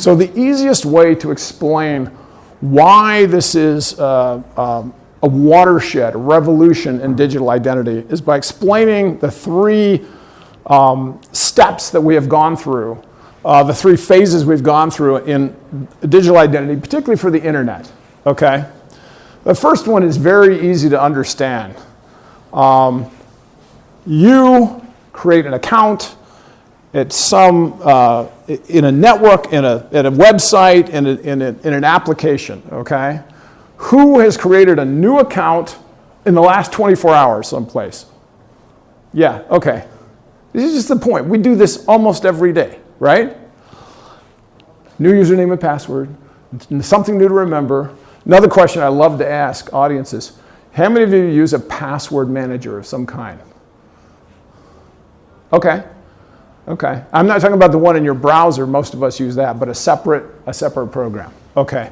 So the easiest way to explain why this is a watershed, a revolution in digital identity is by explaining the three steps that we have gone through, the three phases we've gone through in digital identity, particularly for the internet, okay? The first one is very easy to understand. You create an account at in a network, in a website, in an application, okay? Who has created a new account in the last 24 hours someplace? Yeah, okay. This is just the point. We do this almost every day, right? New username and password, something new to remember. Another question I love to ask audiences, how many of you use a password manager of some kind? Okay. Okay. I'm not talking about the one in your browser, most of us use that, but a separate program. Okay.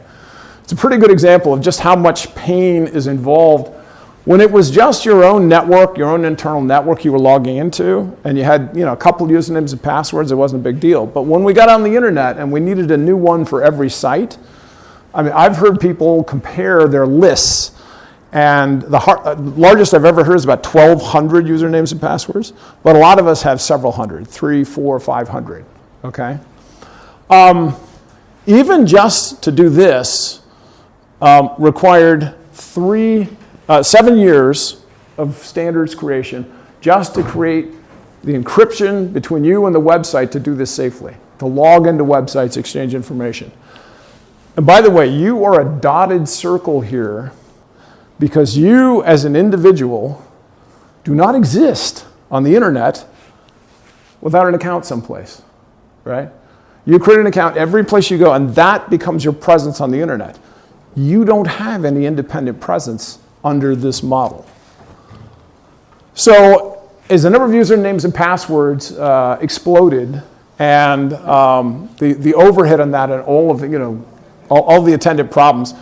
It's a pretty good example of just how much pain is involved. When it was just your own network, your own internal network you were logging into, and you had a couple usernames and passwords, it wasn't a big deal. But when we got on the internet and we needed a new one for every site, I mean, I've heard people compare their lists, and the largest I've ever heard is about 1,200 usernames and passwords, but a lot of us have several hundred, 300, 400, 500, okay? Even just to do this required 7 years of standards creation just to create the encryption between you and the website to do this safely, to log into websites, exchange information. And by the way, you are a dotted circle here because you as an individual do not exist on the internet without an account someplace, right? You create an account every place you go, and that becomes your presence on the internet. You don't have any independent presence under this model. So as the number of usernames and passwords exploded, and the overhead on that and all of the, all the attendant problems,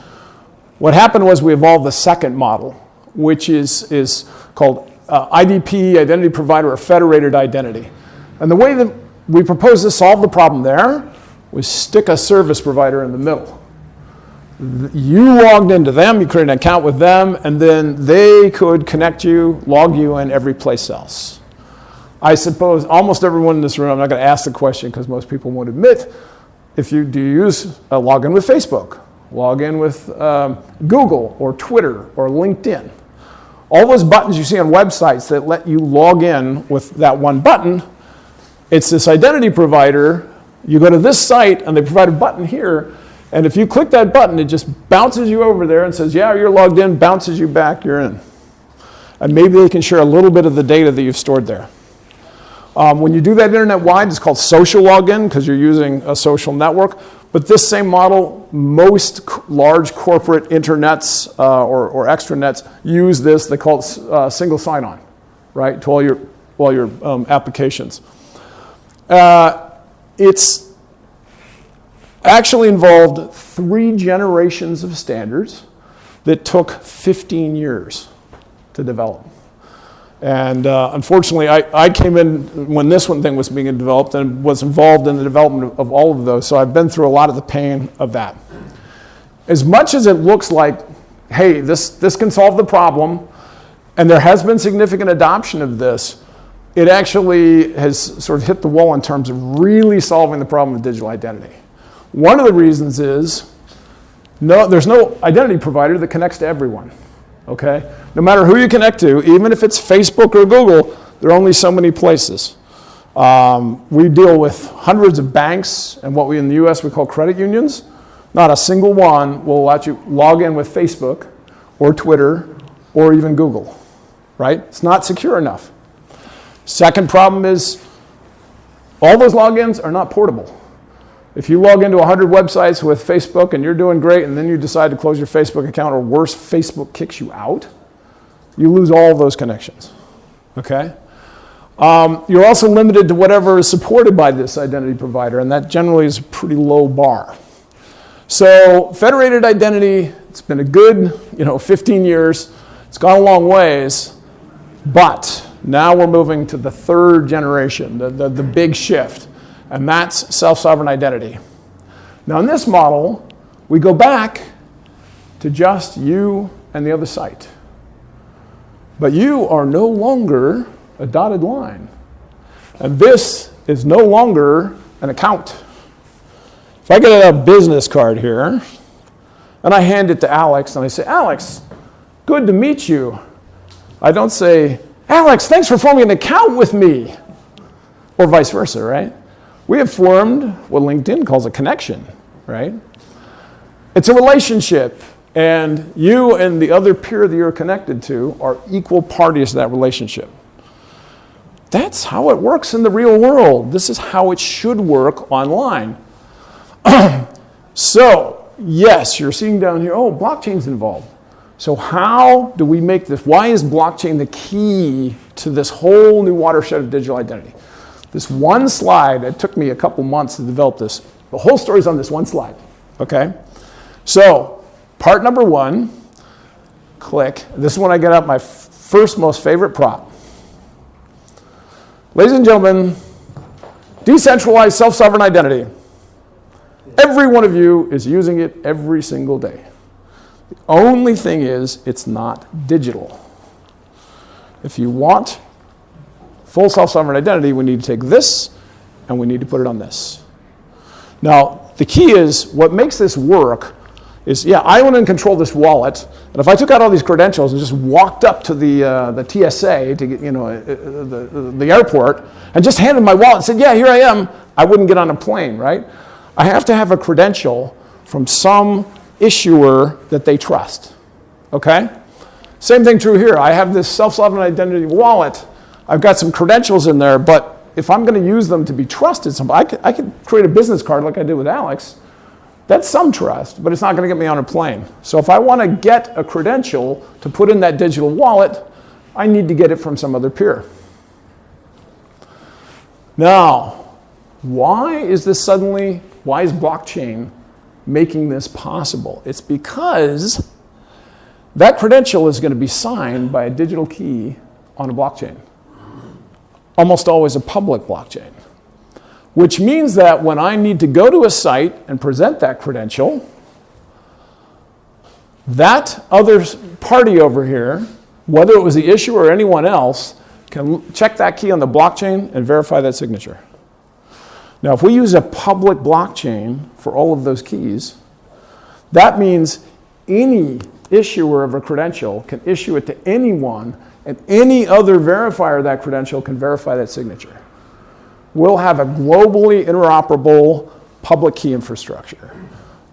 what happened was we evolved the second model, which is called IDP, Identity Provider, or Federated Identity. And the way that we proposed to solve the problem there was stick a service provider in the middle. You logged into them, you created an account with them, and then they could connect you, log you in every place else. I suppose almost everyone in this room, I'm not going to ask the question because most people won't admit, do you use a login with Facebook, log in with Google or Twitter or LinkedIn? All those buttons you see on websites that let you log in with that one button, it's this identity provider. You go to this site and they provide a button here, and if you click that button, it just bounces you over there and says, yeah, you're logged in, bounces you back, you're in. And maybe they can share a little bit of the data that you've stored there. When you do that internet-wide, it's called social login because you're using a social network. But this same model, most large corporate internets or extranets use this. They call it single sign-on, right, to all your applications. It's actually involved 3 generations of standards that took 15 years to develop. And unfortunately, I came in when this one thing was being developed and was involved in the development of all of those, so I've been through a lot of the pain of that. As much as it looks like, hey, this can solve the problem, and there has been significant adoption of this, it actually has sort of hit the wall in terms of really solving the problem of digital identity. One of the reasons is there's no identity provider that connects to everyone. Okay? No matter who you connect to, even if it's Facebook or Google, there are only so many places. We deal with hundreds of banks and what we in the US we call credit unions. Not a single one will let you log in with Facebook or Twitter or even Google, right? It's not secure enough. Second problem is all those logins are not portable. If you log into 100 websites with Facebook and you're doing great and then you decide to close your Facebook account, or worse, Facebook kicks you out, you lose all of those connections, okay? You're also limited to whatever is supported by this identity provider, and that generally is a pretty low bar. So federated identity, it's been a good 15 years. It's gone a long ways, but now we're moving to the third generation, the big shift. And that's self-sovereign identity. Now in this model, we go back to just you and the other site. But you are no longer a dotted line. And this is no longer an account. If I get a business card here, and I hand it to Alex, and I say, Alex, good to meet you. I don't say, Alex, thanks for forming an account with me. Or vice versa, right? We have formed what LinkedIn calls a connection, right? It's a relationship. And you and the other peer that you're connected to are equal parties to that relationship. That's how it works in the real world. This is how it should work online. So, yes, you're seeing down here, oh, blockchain's involved. So how do we make this? Why is blockchain the key to this whole new watershed of digital identity? This one slide, it took me a couple months to develop this. The whole story's on this one slide, okay? So, part number one, click. This is when I get out my first most favorite prop. Ladies and gentlemen, decentralized self-sovereign identity. Every one of you is using it every single day. The only thing is, it's not digital. If you want full self-sovereign identity, we need to take this and we need to put it on this. Now, the key is, what makes this work is, yeah, I own and control this wallet, and if I took out all these credentials and just walked up to the TSA, to get, the airport, and just handed my wallet and said, yeah, here I am, I wouldn't get on a plane, right? I have to have a credential from some issuer that they trust, okay? Same thing true here. I have this self-sovereign identity wallet. I've got some credentials in there, but if I'm going to use them to be trusted, I could create a business card like I did with Alex. That's some trust, but it's not going to get me on a plane. So if I want to get a credential to put in that digital wallet, I need to get it from some other peer. Now, why is blockchain making this possible? It's because that credential is going to be signed by a digital key on a blockchain. Almost always a public blockchain. Which means that when I need to go to a site and present that credential, that other party over here, whether it was the issuer or anyone else, can check that key on the blockchain and verify that signature. Now, if we use a public blockchain for all of those keys, that means any issuer of a credential can issue it to anyone, and any other verifier of that credential can verify that signature. We'll have a globally interoperable public key infrastructure.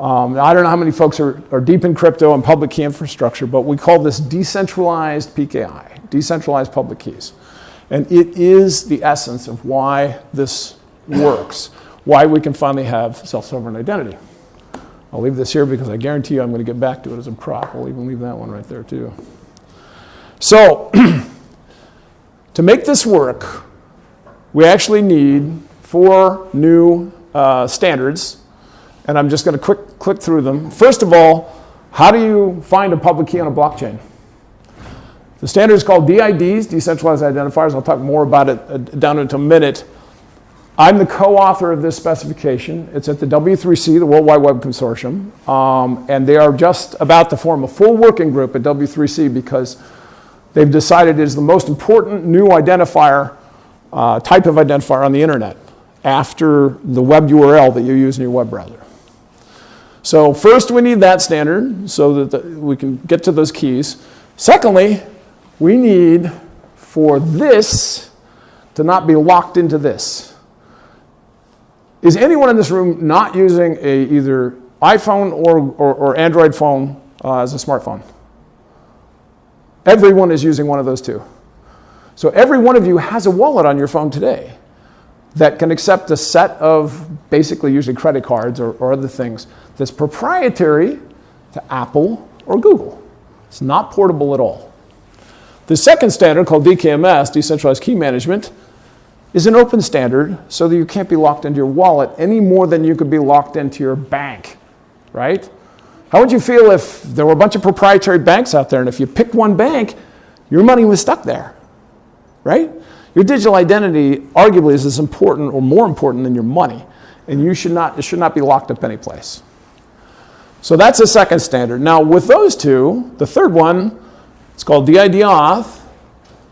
I don't know how many folks are deep in crypto and public key infrastructure, but we call this decentralized PKI, decentralized public keys. And it is the essence of why this works, why we can finally have self-sovereign identity. I'll leave this here because I guarantee you I'm going to get back to it as a prop. I'll even leave that one right there too. So, to make this work, we actually need 4 new standards, and I'm just going to click through them. First of all, how do you find a public key on a blockchain? The standard is called DIDs, Decentralized Identifiers. I'll talk more about it down into a minute. I'm the co-author of this specification. It's at the W3C, the World Wide Web Consortium, and they are just about to form a full working group at W3C because they've decided it is the most important new identifier, type of identifier on the internet after the web URL that you use in your web browser. So first we need that standard so that we can get to those keys. Secondly, we need for this to not be locked into this. Is anyone in this room not using a either iPhone or Android phone as a smartphone? Everyone is using one of those two. So every one of you has a wallet on your phone today that can accept a set of basically usually credit cards or other things that's proprietary to Apple or Google. It's not portable at all. The second standard, called DKMS, Decentralized Key Management, is an open standard so that you can't be locked into your wallet any more than you could be locked into your bank, right? How would you feel if there were a bunch of proprietary banks out there and if you picked one bank, your money was stuck there, right? Your digital identity arguably is as important or more important than your money. and it should not be locked up any place. So that's the second standard. Now with those two, the third one, it's called DID Auth,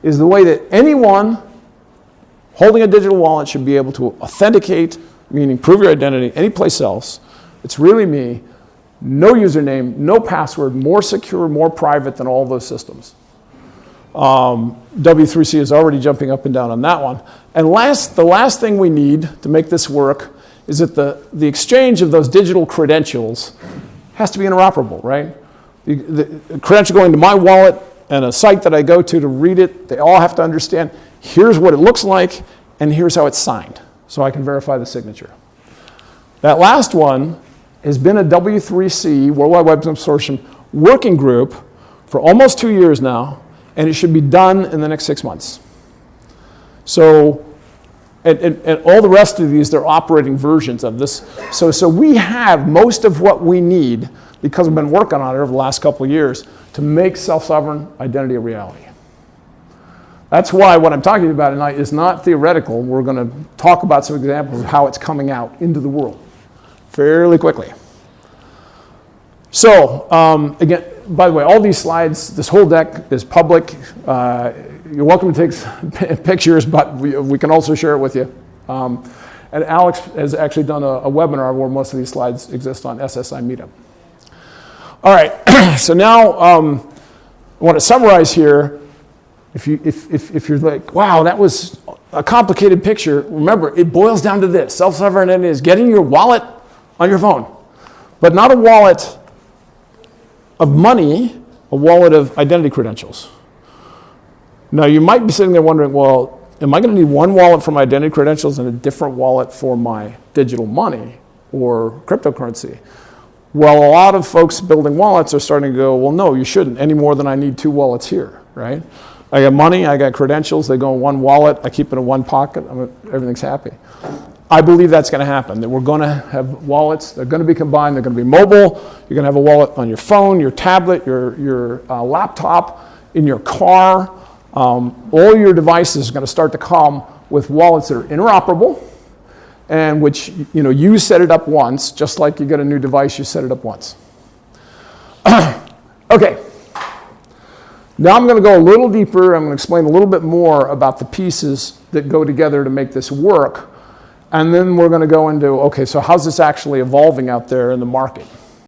is the way that anyone holding a digital wallet should be able to authenticate, meaning prove your identity any place else. It's really me, no username, no password, more secure, more private than all those systems. W3C is already jumping up and down on that one. And the last thing we need to make this work is that the exchange of those digital credentials has to be interoperable, right? The credential going to my wallet and a site that I go to read it, they all have to understand, here's what it looks like, and here's how it's signed, so I can verify the signature. That last one has been a W3C, Worldwide Web Consortium, working group for almost 2 years now, and it should be done in the next 6 months. So, and all the rest of these, they're operating versions of this. So we have most of what we need, because we've been working on it over the last couple of years, to make self-sovereign identity a reality. That's why what I'm talking about tonight is not theoretical. We're going to talk about some examples of how it's coming out into the world fairly quickly. So, again, by the way, all these slides, this whole deck is public. You're welcome to take pictures, but we can also share it with you. And Alex has actually done a webinar where most of these slides exist on SSI Meetup. All right, so now I want to summarize here. If you're like, wow, that was a complicated picture, remember, it boils down to this. Self-sovereign identity is getting your wallet on your phone, but not a wallet of money, a wallet of identity credentials. Now, you might be sitting there wondering, well, am I going to need one wallet for my identity credentials and a different wallet for my digital money or cryptocurrency? Well, a lot of folks building wallets are starting to go, well, no, you shouldn't, any more than I need two wallets here, right? I got money, I got credentials, they go in one wallet, I keep it in one pocket, everything's happy. I believe that's going to happen, that we're going to have wallets, they're going to be combined, they're going to be mobile, you're going to have a wallet on your phone, your tablet, your laptop, in your car. All your devices are going to start to come with wallets that are interoperable, and which, you set it up once, just like you get a new device, you set it up once. Okay. Now I'm going to go a little deeper. I'm going to explain a little bit more about the pieces that go together to make this work. And then we're going to go into, okay, so how's this actually evolving out there in the market?